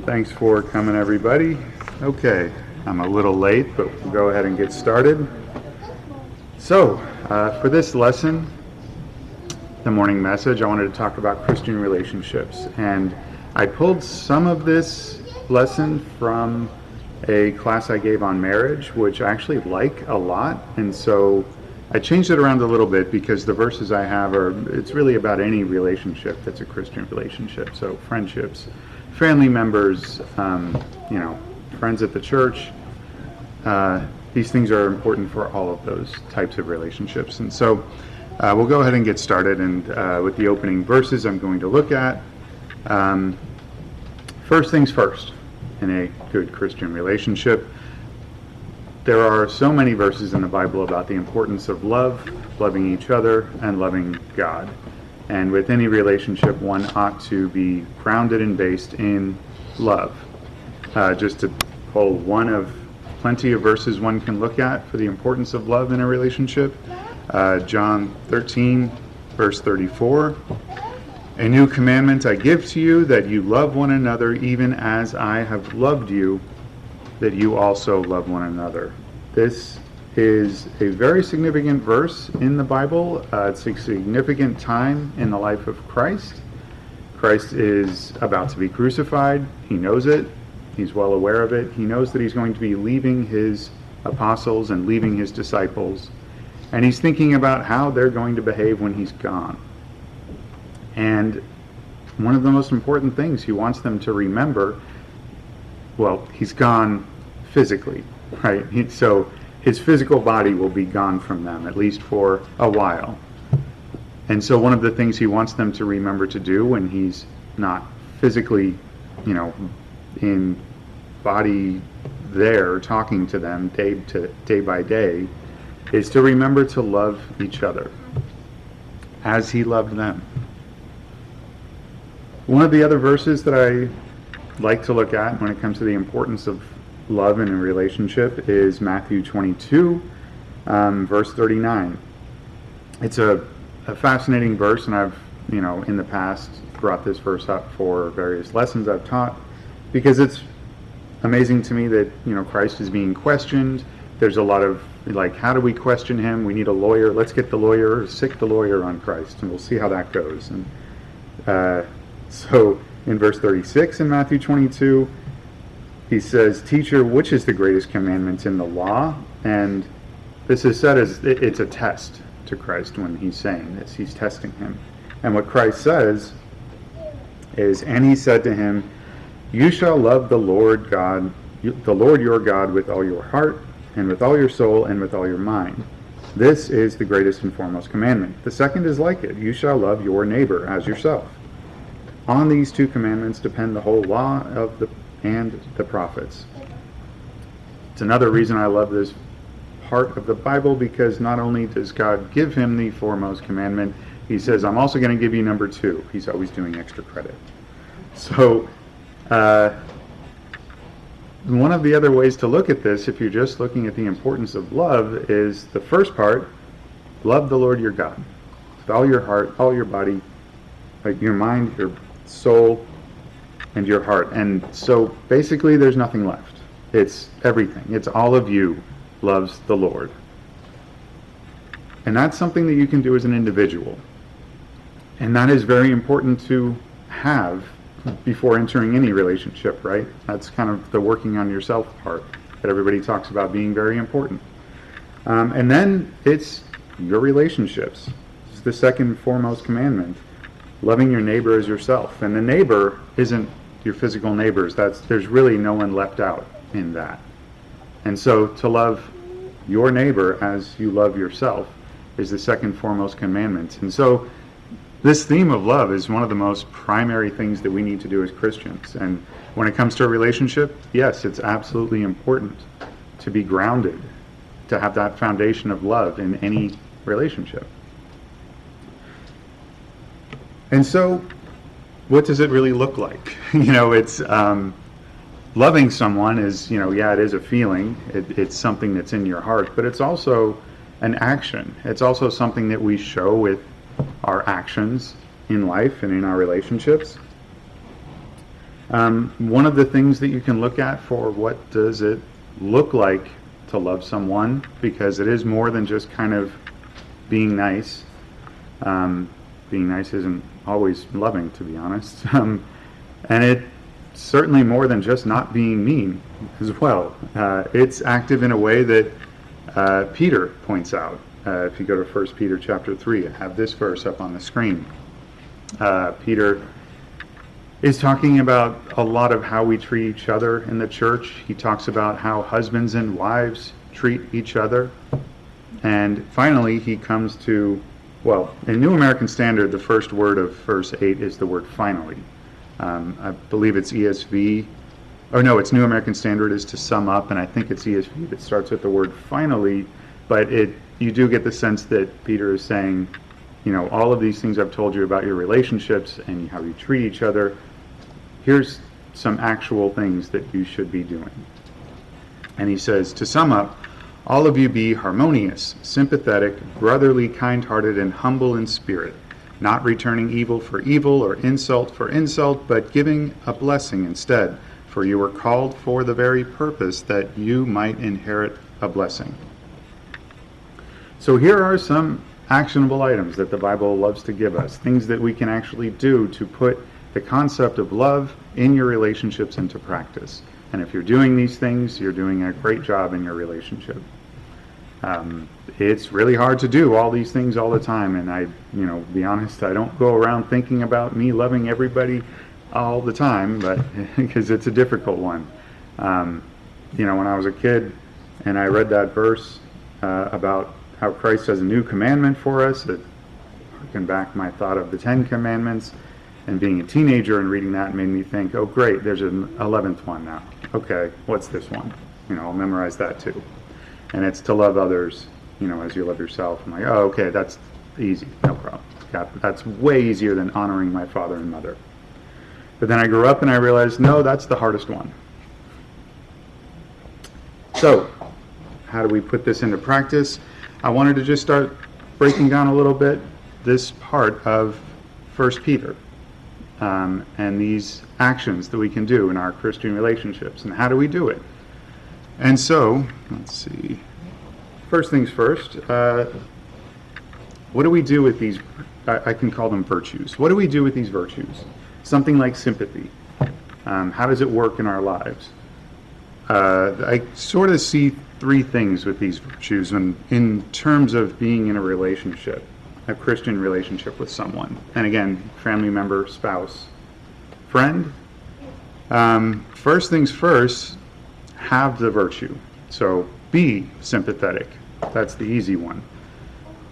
Thanks for coming, everybody. Okay, I'm a little late, but we'll go ahead and get started. So, for this lesson, the morning message, I wanted to talk about Christian relationships. And I pulled some of this lesson from a class I gave on marriage, which I actually like a lot. And so I changed it around a little bit because the verses I have it's really about any relationship that's a Christian relationship. So friendships, family members, friends at the church. These things are important for all of those types of relationships. And so we'll go ahead and get started. And with the opening verses I'm going to look at. First things first, in a good Christian relationship, there are so many verses in the Bible about the importance of love, loving each other, and loving God. And with any relationship, one ought to be grounded and based in love. Just to pull one of plenty of verses one can look at for the importance of love in a relationship, John 13, verse 34. A new commandment I give to you, that you love one another even as I have loved you, that you also love one another. This is a very significant verse in the Bible. It's a significant time in the life of Christ. Christ is about to be crucified. He knows it. He's well aware of it. He knows that he's going to be leaving his apostles and leaving his disciples. And he's thinking about how they're going to behave when he's gone. And one of the most important things he wants them to remember, well, he's gone physically, right? So his physical body will be gone from them, at least for a while. And so one of the things he wants them to remember to do when he's not physically, in body there talking to them day by day, is to remember to love each other as he loved them. One of the other verses that I like to look at when it comes to the importance of love in a relationship is Matthew 22, verse 39. It's a fascinating verse, and I've, in the past brought this verse up for various lessons I've taught, because it's amazing to me that, Christ is being questioned. There's a lot of, how do we question him? We need a lawyer. Let's get the lawyer, sick the lawyer on Christ, and we'll see how that goes. And so in verse 36 in Matthew 22, he says, "Teacher, which is the greatest commandment in the law?" And this is said as it's a test to Christ when he's saying this. He's testing him. And what Christ says is, "And he said to him, you shall love the Lord your God with all your heart, and with all your soul, and with all your mind. This is the greatest and foremost commandment. The second is like it. You shall love your neighbor as yourself. On these two commandments depend the whole law and the prophets." It's another reason I love this part of the Bible, because not only does God give him the foremost commandment, he says, I'm also going to give you number 2. He's always doing extra credit. So, one of the other ways to look at this, if you're just looking at the importance of love, is the first part, love the Lord your God with all your heart, all your body, your mind, your soul, and your heart. And so basically there's nothing left. It's everything. It's all of you loves the Lord. And that's something that you can do as an individual. And that is very important to have before entering any relationship, right? That's kind of the working on yourself part that everybody talks about being very important. And then it's your relationships. It's the second foremost commandment. Loving your neighbor as yourself. And the neighbor isn't your physical neighbors. There's really no one left out in that. And so to love your neighbor as you love yourself is the second foremost commandment. And so this theme of love is one of the most primary things that we need to do as Christians. And when it comes to a relationship, yes, it's absolutely important to be grounded, to have that foundation of love in any relationship. And so, what does it really look like? It's loving someone is, it is a feeling. It's something that's in your heart, but it's also an action. It's also something that we show with our actions in life and in our relationships. One of the things that you can look at for what does it look like to love someone, because it is more than just kind of being nice. Being nice isn't always loving, to be honest. And it's certainly more than just not being mean as well. It's active in a way that Peter points out. If you go to 1 Peter chapter 3, I have this verse up on the screen. Peter is talking about a lot of how we treat each other in the church. He talks about how husbands and wives treat each other. And finally, he comes to, well, in New American Standard, the first word of verse 8 is the word finally. I believe it's ESV, or no, it's New American Standard is to sum up, and I think it's ESV that starts with the word finally, but you do get the sense that Peter is saying, all of these things I've told you about your relationships and how you treat each other, here's some actual things that you should be doing. And he says, to sum up, all of you be harmonious, sympathetic, brotherly, kind-hearted, and humble in spirit, not returning evil for evil or insult for insult, but giving a blessing instead. For you were called for the very purpose that you might inherit a blessing. So here are some actionable items that the Bible loves to give us, things that we can actually do to put the concept of love in your relationships into practice. And if you're doing these things, you're doing a great job in your relationship. It's really hard to do all these things all the time, and be honest, I don't go around thinking about me loving everybody all the time, but because it's a difficult one. When I was a kid and I read that verse about how Christ has a new commandment for us, that harkened back my thought of the 10 Commandments, and being a teenager and reading that made me think, oh great, there's an 11th one now. Okay, what's this one? I'll memorize that too. And it's to love others, as you love yourself. I'm like, oh, okay, that's easy, no problem. That's way easier than honoring my father and mother. But then I grew up and I realized, no, that's the hardest one. So, how do we put this into practice? I wanted to just start breaking down a little bit this part of 1 Peter and these actions that we can do in our Christian relationships. And how do we do it? And so, let's see. First things first, what do we do with these, I can call them virtues. What do we do with these virtues? Something like sympathy. How does it work in our lives? I sort of see three things with these virtues in terms of being in a relationship, a Christian relationship with someone. And again, family member, spouse, friend. First things first, have the virtue. So be sympathetic. That's the easy one.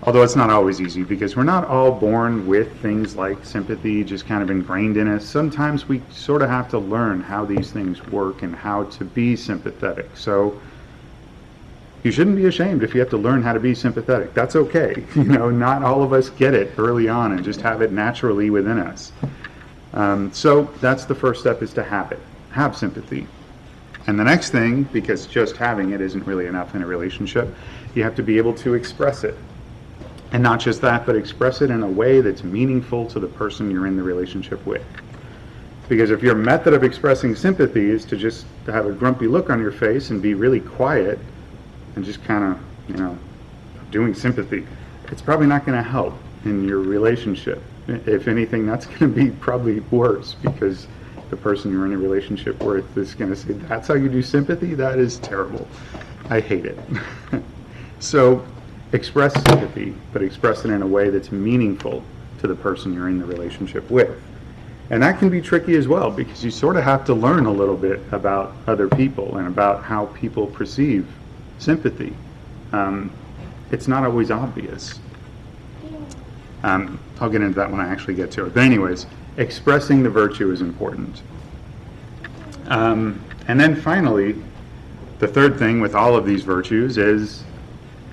Although it's not always easy, because we're not all born with things like sympathy just kind of ingrained in us. Sometimes we sort of have to learn how these things work and how to be sympathetic. So you shouldn't be ashamed if you have to learn how to be sympathetic. That's okay. Not all of us get it early on and just have it naturally within us. So that's the first step, is to have it. Have sympathy. And the next thing, because just having it isn't really enough in a relationship, you have to be able to express it. And not just that, but express it in a way that's meaningful to the person you're in the relationship with. Because if your method of expressing sympathy is to just have a grumpy look on your face and be really quiet and just kind of, doing sympathy, it's probably not going to help in your relationship. If anything, that's going to be probably worse, because the person you're in a relationship with is going to say, that's how you do sympathy? That is terrible. I hate it. So express sympathy, but express it in a way that's meaningful to the person you're in the relationship with. And that can be tricky as well, because you sort of have to learn a little bit about other people and about how people perceive sympathy. It's not always obvious. I'll get into that when I actually get to it. But anyways, expressing the virtue is important. And then finally, the third thing with all of these virtues is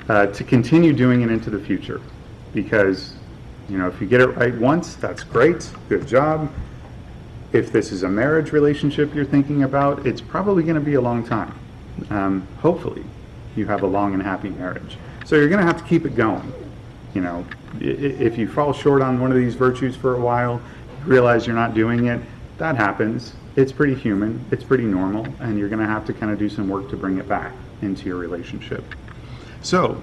to continue doing it into the future. Because, if you get it right once, that's great, good job. If this is a marriage relationship you're thinking about, it's probably going to be a long time. Hopefully, you have a long and happy marriage. So you're going to have to keep it going. If you fall short on one of these virtues for a while, you realize you're not doing it, that happens. it's pretty human, it's pretty normal, and you're going to have to kind of do some work to bring it back into your relationship. So,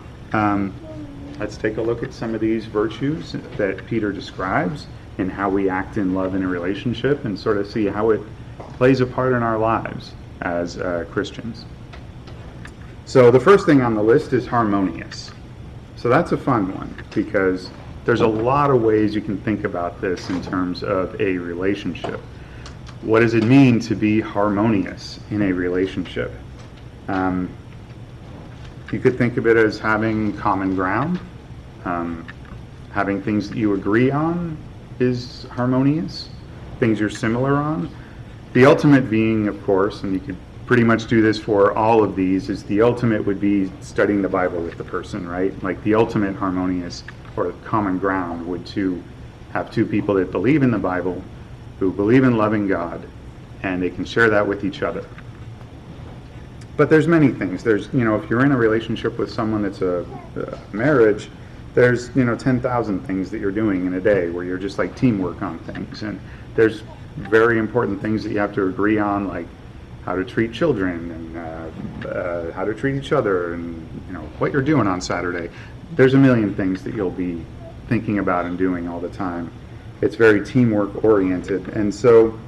let's take a look at some of these virtues that Peter describes and how we act in love in a relationship, and sort of see how it plays a part in our lives as Christians. So the first thing on the list is harmonious. So that's a fun one, because there's a lot of ways you can think about this in terms of a relationship. What does it mean to be harmonious in a relationship? You could think of it as having common ground. Having things that you agree on is harmonious. Things you're similar on. The ultimate being, of course, and you could pretty much do this for all of these, is the ultimate would be studying the Bible with the person, right? Like the ultimate harmonious or common ground would to have two people that believe in the Bible, who believe in loving God, and they can share that with each other. But there's many things. There's, if you're in a relationship with someone that's a marriage, there's, 10,000 things that you're doing in a day where you're just like teamwork on things. And there's very important things that you have to agree on, like how to treat children and how to treat each other, and what you're doing on Saturday. There's a million things that you'll be thinking about and doing all the time. It's very teamwork oriented, and so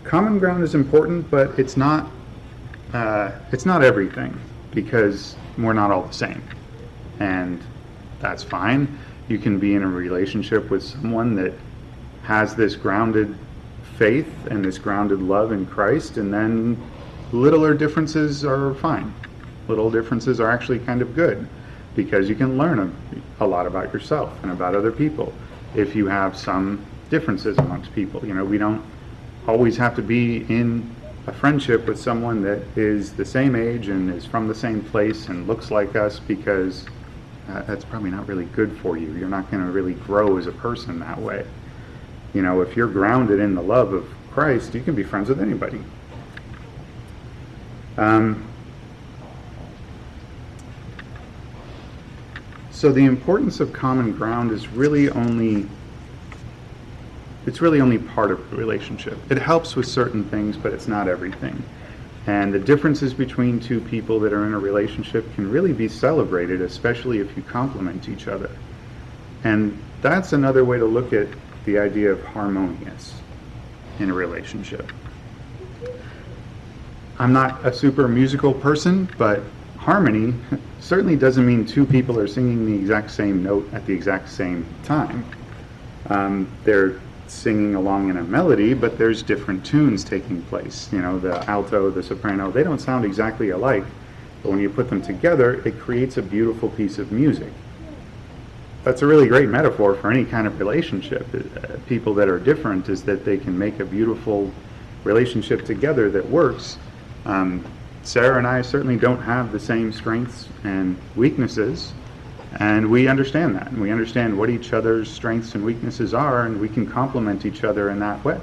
common ground is important, but it's not everything, because we're not all the same, and that's fine. You can be in a relationship with someone that has this grounded faith and this grounded love in Christ, and then littler differences are fine. Little differences are actually kind of good, because you can learn a lot about yourself and about other people if you have some differences amongst people. We don't always have to be in a friendship with someone that is the same age and is from the same place and looks like us, because that's probably not really good for you. You're not going to really grow as a person that way. If you're grounded in the love of Christ, you can be friends with anybody. So the importance of common ground is really only part of the relationship. It helps with certain things, but it's not everything. And the differences between two people that are in a relationship can really be celebrated, especially if you complement each other. And that's another way to look at the idea of harmonious in a relationship. I'm not a super musical person, but harmony certainly doesn't mean two people are singing the exact same note at the exact same time. They're singing along in a melody, but there's different tunes taking place. The alto, the soprano, they don't sound exactly alike, but when you put them together, it creates a beautiful piece of music. That's a really great metaphor for any kind of relationship. People that are different, is that they can make a beautiful relationship together that works. Sarah and I certainly don't have the same strengths and weaknesses, and we understand that. And we understand what each other's strengths and weaknesses are, and we can complement each other in that way.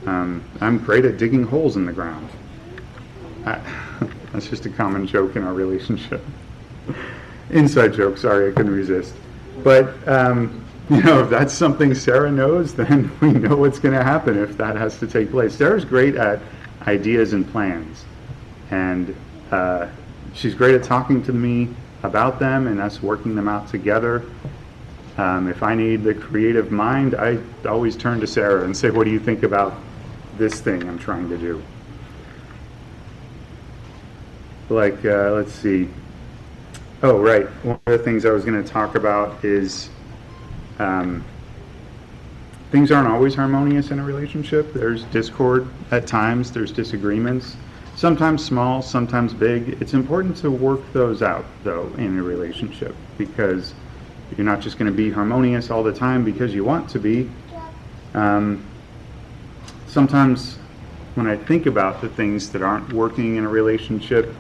I'm great at digging holes in the ground. That's just a common joke in our relationship. Inside joke, sorry, I couldn't resist. But, if that's something Sarah knows, then we know what's going to happen if that has to take place. Sarah's great at ideas and plans, and she's great at talking to me about them and us working them out together. If I need the creative mind, I always turn to Sarah and say, what do you think about this thing I'm trying to do? Let's see. Oh, right. One of the things I was going to talk about is things aren't always harmonious in a relationship. There's discord at times. There's disagreements, sometimes small, sometimes big. It's important to work those out, though, in a relationship, because you're not just going to be harmonious all the time because you want to be. Sometimes when I think about the things that aren't working in a relationship,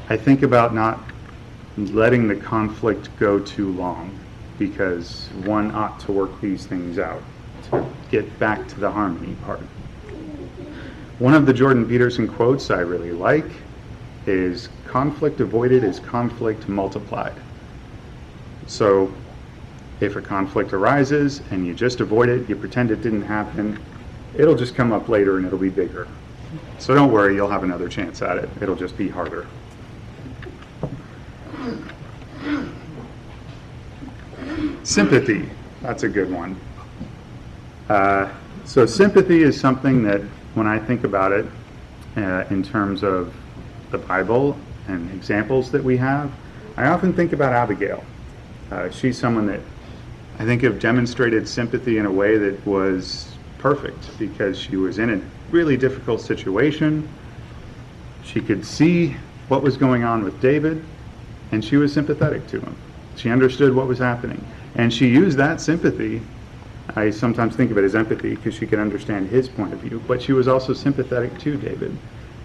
I think about not letting the conflict go too long, because one ought to work these things out to get back to the harmony part. One of the Jordan Peterson quotes I really like is, conflict avoided is conflict multiplied. So If a conflict arises and you just avoid it, you pretend it didn't happen, it'll just come up later and it'll be bigger. So don't worry, you'll have another chance at it. It'll just be harder. Sympathy, that's a good one. So sympathy is something that when I think about it in terms of the Bible and examples that we have, I often think about Abigail. She's someone that I think have demonstrated sympathy in a way that was perfect because she was in a really difficult situation. She could see what was going on with David, and she was sympathetic to him. She understood what was happening, and she used that sympathy. I sometimes think of it as empathy because she could understand his point of view, but she was also sympathetic to David.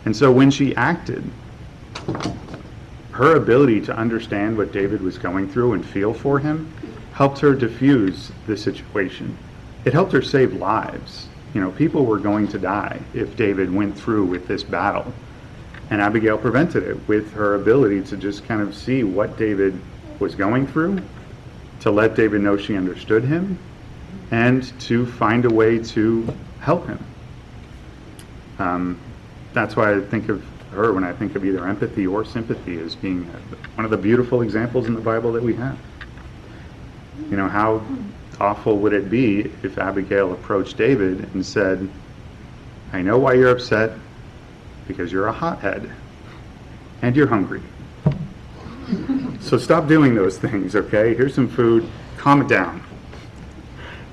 And so when she acted, her ability to understand what David was going through and feel for him helped her diffuse the situation. It helped her save lives. You know, people were going to die if David went through with this battle. And Abigail prevented it with her ability to just kind of see what David was going through, to let David know she understood him, and to find a way to help him. That's why I think of her when I think of either empathy or sympathy as being one of the beautiful examples in the Bible that we have. You know, how awful would it be if Abigail approached David and said, I know why you're upset, because you're a hothead and you're hungry. So stop doing those things, okay? Here's some food, calm it down.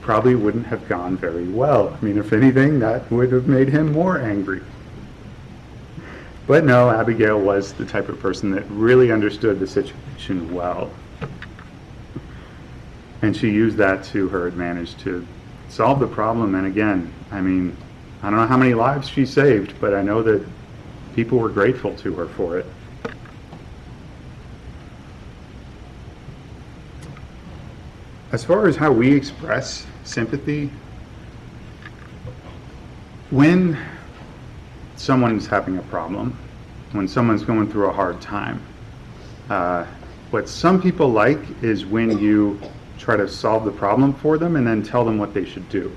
Probably wouldn't have gone very well. I mean, if anything, that would have made him more angry. But no, Abigail was the type of person that really understood the situation well. And she used that to her advantage to solve the problem. And again, I mean, I don't know how many lives she saved, but I know that people were grateful to her for it. As far as how we express sympathy, when someone's having a problem, when someone's going through a hard time, what some people like is when you try to solve the problem for them and then tell them what they should do.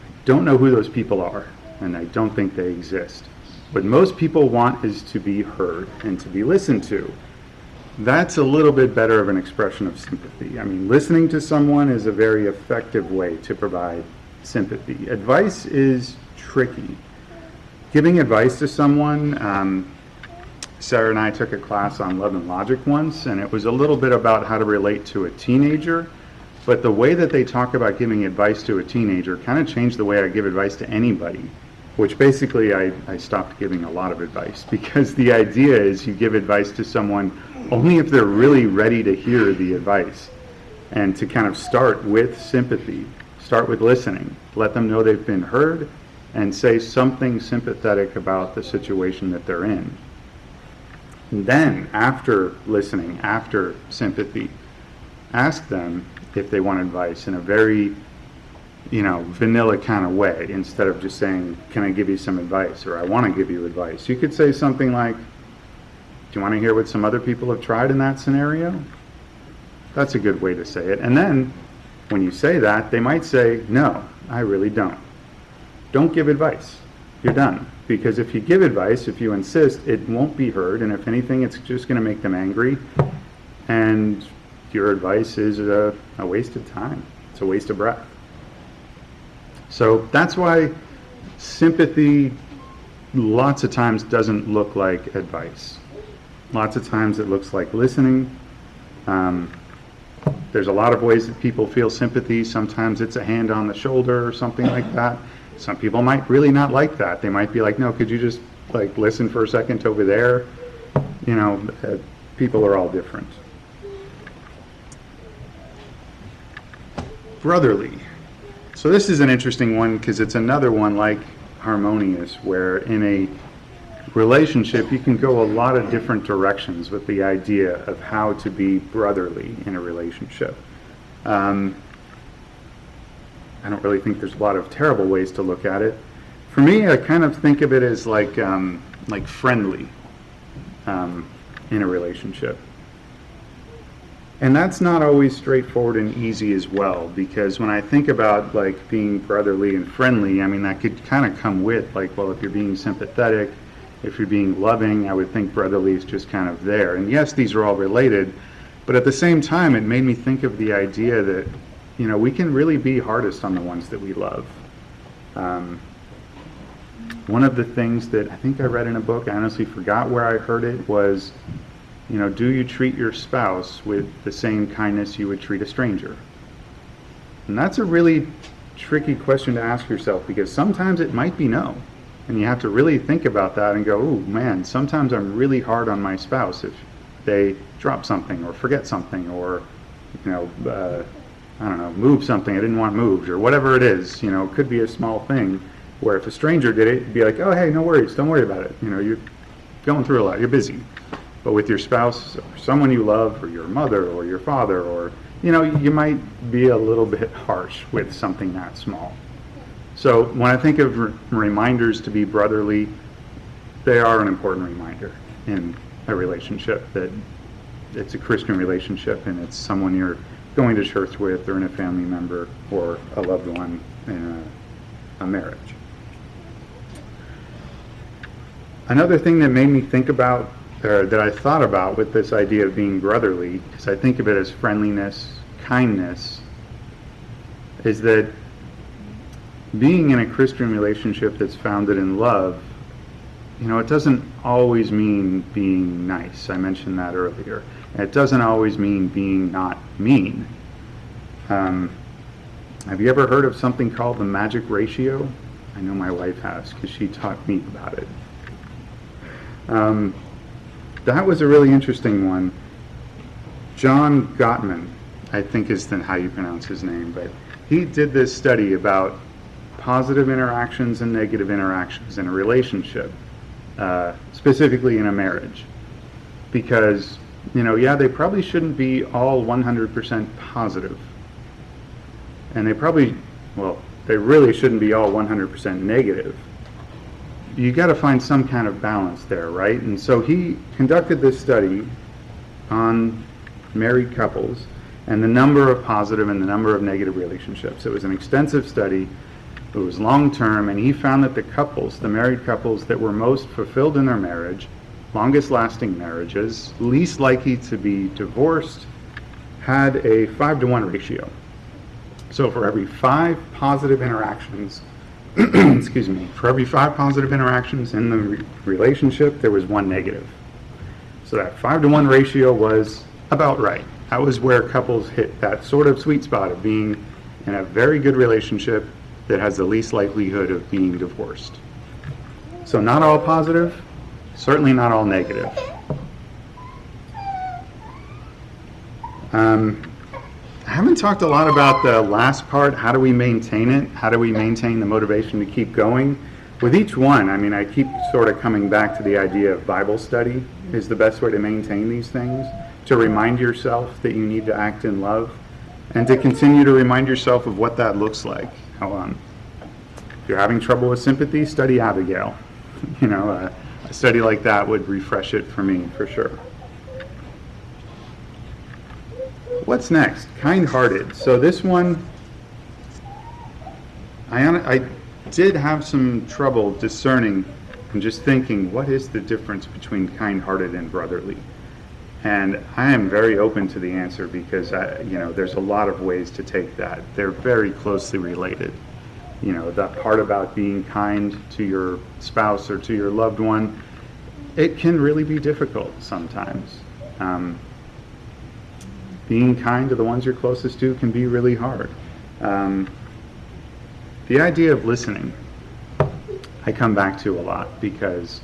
I don't know who those people are, and I don't think they exist. What most people want is to be heard and to be listened to. That's a little bit better of an expression of sympathy. I mean, listening to someone is a very effective way to provide sympathy. Advice is tricky. Giving advice to someone, Sarah and I took a class on Love and Logic once, and it was a little bit about how to relate to a teenager, but the way that they talk about giving advice to a teenager kind of changed the way I give advice to anybody, which basically I stopped giving a lot of advice, because the idea is you give advice to someone only if they're really ready to hear the advice, and to kind of start with sympathy, start with listening, let them know they've been heard, and say something sympathetic about the situation that they're in. And then, after listening, after sympathy, ask them if they want advice in a very, vanilla kind of way, instead of just saying, can I give you some advice, or I want to give you advice. You could say something like, do you want to hear what some other people have tried in that scenario? That's a good way to say it. And then, when you say that, they might say, no, I really don't. Don't give advice. You're done. Because if you give advice, if you insist, it won't be heard, and if anything, it's just going to make them angry, and your advice is a waste of time. It's a waste of breath. So that's why sympathy lots of times doesn't look like advice. Lots of times it looks like listening. There's a lot of ways that people feel sympathy. Sometimes it's a hand on the shoulder or something like that. Some people might really not like that. They might be like, no, could you just listen for a second over there? People are all different. Brotherly. So this is an interesting one because it's another one like harmonious, where in a relationship you can go a lot of different directions with the idea of how to be brotherly in a relationship. I don't really think there's a lot of terrible ways to look at it. For me, I kind of think of it as like friendly in a relationship. And that's not always straightforward and easy as well, because when I think about like being brotherly and friendly, I mean, that could kind of come with like, well, if you're being sympathetic, if you're being loving, I would think brotherly is just kind of there. And yes, these are all related, but at the same time, it made me think of the idea that, you know, we can really be hardest on the ones that we love. One of the things that I think I read in a book, I honestly forgot where I heard it, was, you know, do you treat your spouse with the same kindness you would treat a stranger? And that's a really tricky question to ask yourself, because sometimes it might be no. And you have to really think about that and go, oh man, sometimes I'm really hard on my spouse if they drop something or forget something, or, you know, I don't know, move something I didn't want moved, or whatever it is. You know, it could be a small thing where if a stranger did it, it'd be like, oh hey, no worries, don't worry about it. You know, you're going through a lot, you're busy. But with your spouse, or someone you love, or your mother, or your father, or, you know, you might be a little bit harsh with something that small. So when I think of reminders to be brotherly, they are an important reminder in a relationship, that it's a Christian relationship and it's someone you're going to church with, or in a family member, or a loved one in a marriage. Another thing that made me think about, or that I thought about with this idea of being brotherly, because I think of it as friendliness, kindness, is that being in a Christian relationship that's founded in love, you know, it doesn't always mean being nice. I mentioned that earlier. And it doesn't always mean being not mean. Have you ever heard of something called the magic ratio? I know my wife has, because she taught me about it. That was a really interesting one. John Gottman, I think is how you pronounce his name, but he did this study about positive interactions and negative interactions in a relationship, specifically in a marriage. Because, you know, yeah, they probably shouldn't be all 100% positive. And they really shouldn't be all 100% negative. You got to find some kind of balance there, right? And so he conducted this study on married couples and the number of positive and the number of negative relationships. It was an extensive study. It was long-term, and he found that the married couples that were most fulfilled in their marriage, longest-lasting marriages, least likely to be divorced, had a 5-to-1 ratio. So for every 5 positive interactions, excuse me, for every 5 positive interactions in the relationship, there was 1 negative. So that 5-to-1 ratio was about right. That was where couples hit that sort of sweet spot of being in a very good relationship that has the least likelihood of being divorced. So not all positive, certainly not all negative. I haven't talked a lot about the last part. How do we maintain it? How do we maintain the motivation to keep going? With each one, I mean, I keep sort of coming back to the idea of Bible study is the best way to maintain these things, to remind yourself that you need to act in love, and to continue to remind yourself of what that looks like. If you're having trouble with sympathy, study Abigail. You know, a study like that would refresh it for me, for sure. What's next? Kind-hearted. So this one, I did have some trouble discerning and just thinking, what is the difference between kind-hearted and brotherly? And I am very open to the answer, because there's a lot of ways to take that. They're very closely related. You know, that part about being kind to your spouse or to your loved one, it can really be difficult sometimes. Being kind to the ones you're closest to can be really hard. The idea of listening, I come back to a lot, because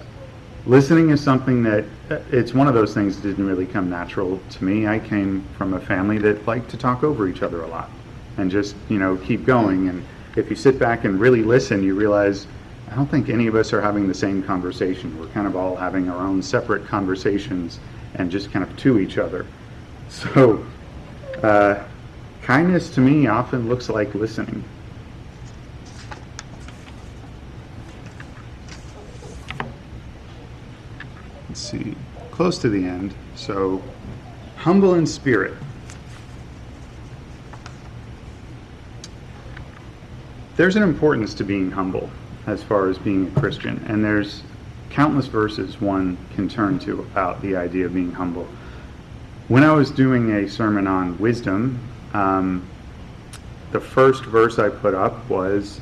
listening is something that, it's one of those things that didn't really come natural to me. I came from a family that liked to talk over each other a lot and just, keep going. And if you sit back and really listen, you realize, I don't think any of us are having the same conversation. We're kind of all having our own separate conversations and just kind of to each other. So, kindness to me often looks like listening. Let's see, close to the end. So, humble in spirit. there's an importance to being humble as far as being a Christian, and there's countless verses one can turn to about the idea of being humble. When I was doing a sermon on wisdom, the first verse I put up was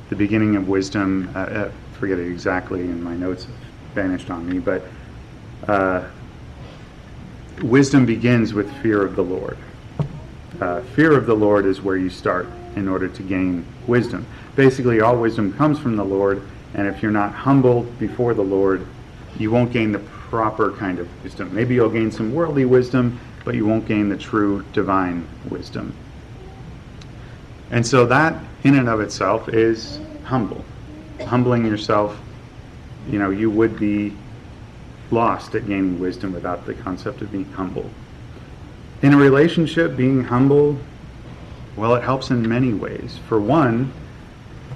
the beginning of wisdom. I forget it exactly, and my notes have vanished on me, but wisdom begins with fear of the Lord. Fear of the Lord is where you start in order to gain wisdom. Basically, all wisdom comes from the Lord, and if you're not humble before the Lord, you won't gain the proper kind of wisdom. Maybe you'll gain some worldly wisdom, but you won't gain the true divine wisdom. And so that, in and of itself, is humble. Humbling yourself, you would be lost at gaining wisdom without the concept of being humble. In a relationship, being humble, well, it helps in many ways. For one,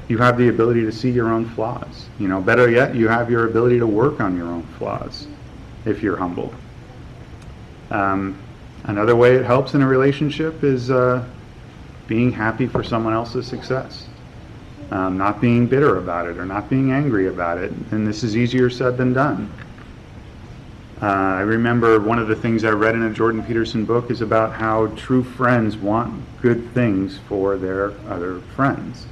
you have the ability to see your own flaws. Better yet, you have your ability to work on your own flaws if you're humble. Another way it helps in a relationship is being happy for someone else's success. Not being bitter about it or not being angry about it. And this is easier said than done. I remember one of the things I read in a Jordan Peterson book is about how true friends want good things for their other friends.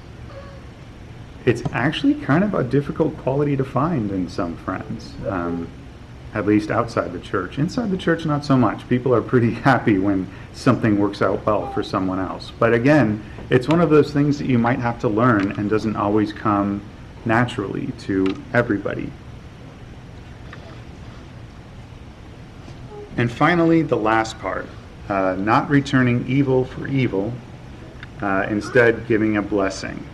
It's actually kind of a difficult quality to find in some friends, at least outside the church. Inside the church, not so much. People are pretty happy when something works out well for someone else. But again, it's one of those things that you might have to learn and doesn't always come naturally to everybody. And finally, the last part, not returning evil for evil, instead giving a blessing.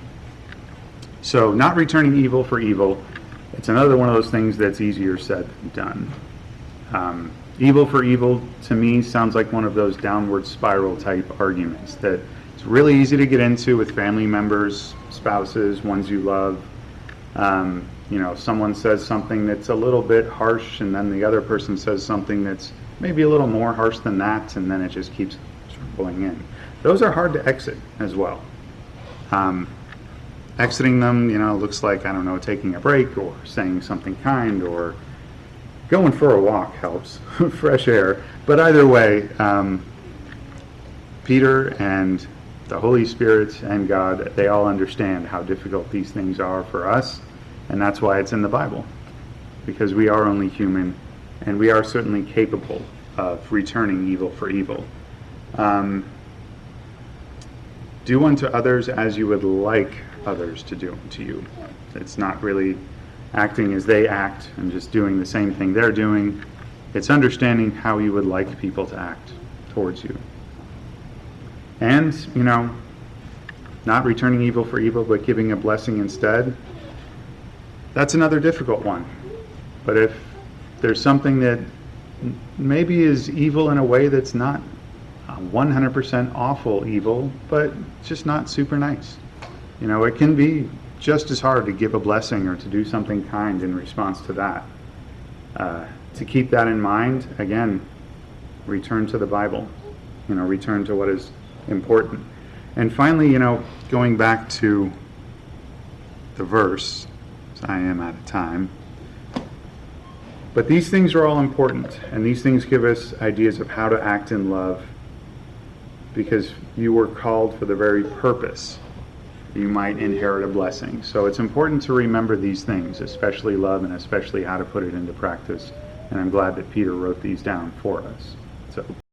So not returning evil for evil, it's another one of those things that's easier said than done. Evil for evil, to me, sounds like one of those downward spiral type arguments that it's really easy to get into with family members, spouses, ones you love. Someone says something that's a little bit harsh, and then the other person says something that's maybe a little more harsh than that, and then it just keeps pulling in. Those are hard to exit as well. Exiting them, looks like, taking a break or saying something kind or going for a walk helps, fresh air. But either way, Peter and the Holy Spirit and God, they all understand how difficult these things are for us, and that's why it's in the Bible, because we are only human, and we are certainly capable of returning evil for evil. Do unto others as you would like others to do to you. It's not really acting as they act and just doing the same thing they're doing. It's understanding how you would like people to act towards you. And, not returning evil for evil, but giving a blessing instead. That's another difficult one. But if there's something that maybe is evil in a way that's not 100% awful evil, but just not super nice. It can be just as hard to give a blessing or to do something kind in response to that. To keep that in mind, again, return to the Bible. Return to what is important. And finally, going back to the verse, I am out of time. But these things are all important, and these things give us ideas of how to act in love, because you were called for the very purpose you might inherit a blessing. So it's important to remember these things, especially love and especially how to put it into practice. And I'm glad that Peter wrote these down for us. So